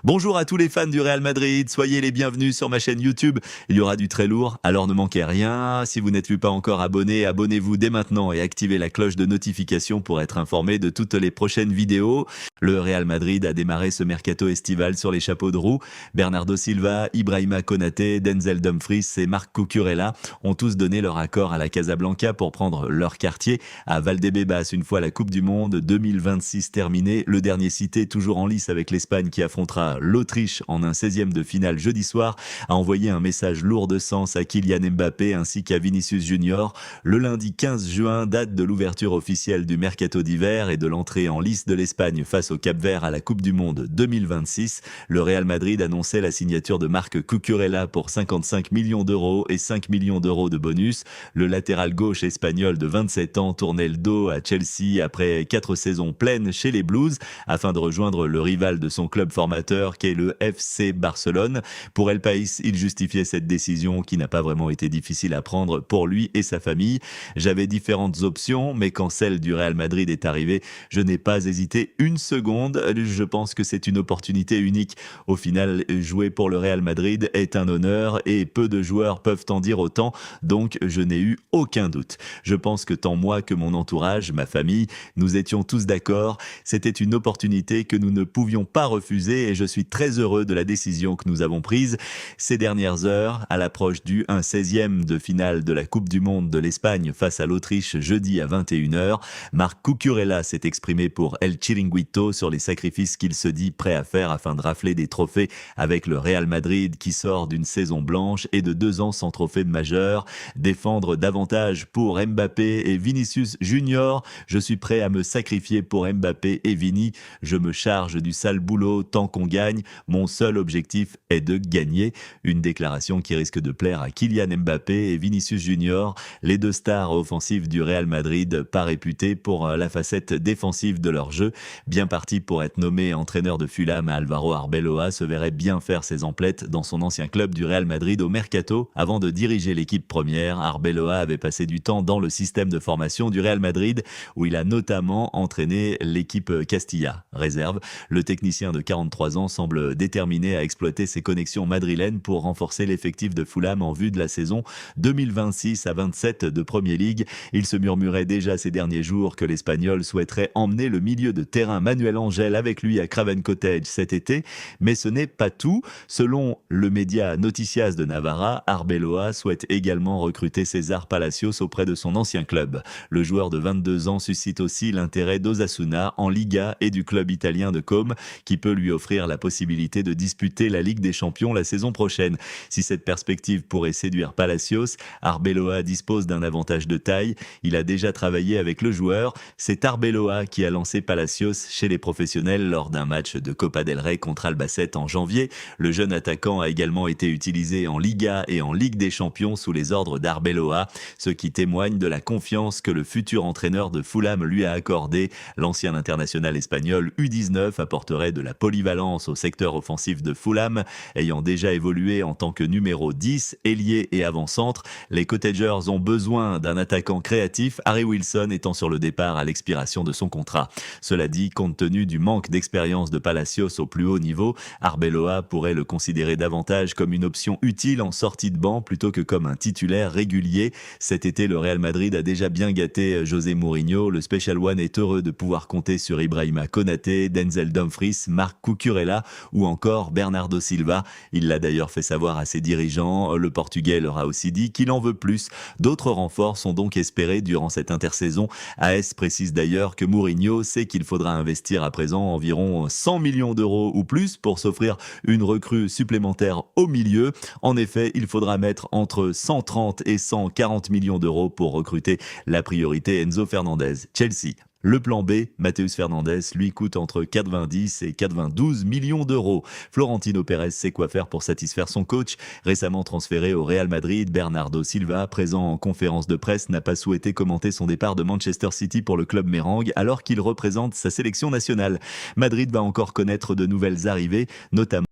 Bonjour à tous les fans du Real Madrid, soyez les bienvenus sur ma chaîne YouTube. Il y aura du très lourd, alors ne manquez rien. Si vous n'êtes pas encore abonné, abonnez-vous dès maintenant et activez la cloche de notification pour être informé de toutes les prochaines vidéos. Le Real Madrid a démarré ce mercato estival sur les chapeaux de roue. Bernardo Silva, Ibrahima Konaté, Denzel Dumfries et Marc Cucurella ont tous donné leur accord à la Casablanca pour prendre leur quartier à Valdebebas une fois la Coupe du Monde 2026 terminée. Le dernier cité, toujours en lice avec l'Espagne qui affrontera l'Autriche en un 16e de finale jeudi soir, a envoyé un message lourd de sens à Kylian Mbappé ainsi qu'à Vinicius Junior. Le lundi 15 juin, date de l'ouverture officielle du mercato d'hiver et de l'entrée en lice de l'Espagne face au Cap-Vert à la Coupe du Monde 2026. Le Real Madrid annonçait la signature de Marc Cucurella pour 55 millions d'euros et 5 millions d'euros de bonus. Le latéral gauche espagnol de 27 ans tournait le dos à Chelsea après 4 saisons pleines chez les Blues afin de rejoindre le rival de son club formateur qu'est le FC Barcelone. Pour El País, il justifiait cette décision qui n'a pas vraiment été difficile à prendre pour lui et sa famille. J'avais différentes options, mais quand celle du Real Madrid est arrivée, je n'ai pas hésité une seconde. Je pense que c'est une opportunité unique. Au final, jouer pour le Real Madrid est un honneur et peu de joueurs peuvent en dire autant, donc je n'ai eu aucun doute. Je pense que tant moi que mon entourage, ma famille, nous étions tous d'accord. C'était une opportunité que nous ne pouvions pas refuser et je suis très heureux de la décision que nous avons prise ces dernières heures à l'approche du 1/16e de finale de la Coupe du Monde de l'Espagne face à l'Autriche jeudi à 21h. Marc Cucurella s'est exprimé pour El Chiringuito sur les sacrifices qu'il se dit prêt à faire afin de rafler des trophées avec le Real Madrid qui sort d'une saison blanche et de 2 ans sans trophée de majeur. Défendre davantage pour Mbappé et Vinicius Junior. Je suis prêt à me sacrifier pour Mbappé et Vini. Je me charge du sale boulot tant qu'on gagne. Mon seul objectif est de gagner. Une déclaration qui risque de plaire à Kylian Mbappé et Vinicius Junior, les deux stars offensives du Real Madrid, pas réputées pour la facette défensive de leur jeu. Bien parti pour être nommé entraîneur de Fulham, Alvaro Arbeloa se verrait bien faire ses emplettes dans son ancien club du Real Madrid au Mercato. Avant de diriger l'équipe première, Arbeloa avait passé du temps dans le système de formation du Real Madrid où il a notamment entraîné l'équipe Castilla. Réserve, le technicien de 43 ans semble déterminé à exploiter ses connexions madrilènes pour renforcer l'effectif de Fulham en vue de la saison 2026 à 27 de Premier League. Il se murmurait déjà ces derniers jours que l'Espagnol souhaiterait emmener le milieu de terrain Manuel Angel avec lui à Craven Cottage cet été, mais ce n'est pas tout. Selon le média Noticias de Navarra, Arbeloa souhaite également recruter César Palacios auprès de son ancien club. Le joueur de 22 ans suscite aussi l'intérêt d'Osasuna en Liga et du club italien de Comme qui peut lui offrir la possibilité de disputer la Ligue des Champions la saison prochaine. Si cette perspective pourrait séduire Palacios, Arbeloa dispose d'un avantage de taille. Il a déjà travaillé avec le joueur. C'est Arbeloa qui a lancé Palacios chez les professionnels lors d'un match de Copa del Rey contre Albacete en janvier. Le jeune attaquant a également été utilisé en Liga et en Ligue des Champions sous les ordres d'Arbeloa, ce qui témoigne de la confiance que le futur entraîneur de Fulham lui a accordé. L'ancien international espagnol U19 apporterait de la polyvalence au secteur offensif de Fulham, ayant déjà évolué en tant que numéro 10, ailier et avant-centre. Les Cottagers ont besoin d'un attaquant créatif, Harry Wilson étant sur le départ à l'expiration de son contrat. Cela dit, compte tenu du manque d'expérience de Palacios au plus haut niveau, Arbeloa pourrait le considérer davantage comme une option utile en sortie de banc plutôt que comme un titulaire régulier. Cet été, le Real Madrid a déjà bien gâté José Mourinho. Le Special One est heureux de pouvoir compter sur Ibrahima Konaté, Denzel Dumfries, Marc Cucurella ou encore Bernardo Silva. Il l'a d'ailleurs fait savoir à ses dirigeants. Le Portugais leur a aussi dit qu'il en veut plus. D'autres renforts sont donc espérés durant cette intersaison. AS précise d'ailleurs que Mourinho sait qu'il faudra investir à présent environ 100 millions d'euros ou plus pour s'offrir une recrue supplémentaire au milieu. En effet, il faudra mettre entre 130 et 140 millions d'euros pour recruter la priorité Enzo Fernandez. Chelsea. Le plan B, Matheus Fernandes, lui coûte entre 90 et 92 millions d'euros. Florentino Pérez sait quoi faire pour satisfaire son coach. Récemment transféré au Real Madrid, Bernardo Silva, présent en conférence de presse, n'a pas souhaité commenter son départ de Manchester City pour le club mérengue alors qu'il représente sa sélection nationale. Madrid va encore connaître de nouvelles arrivées, notamment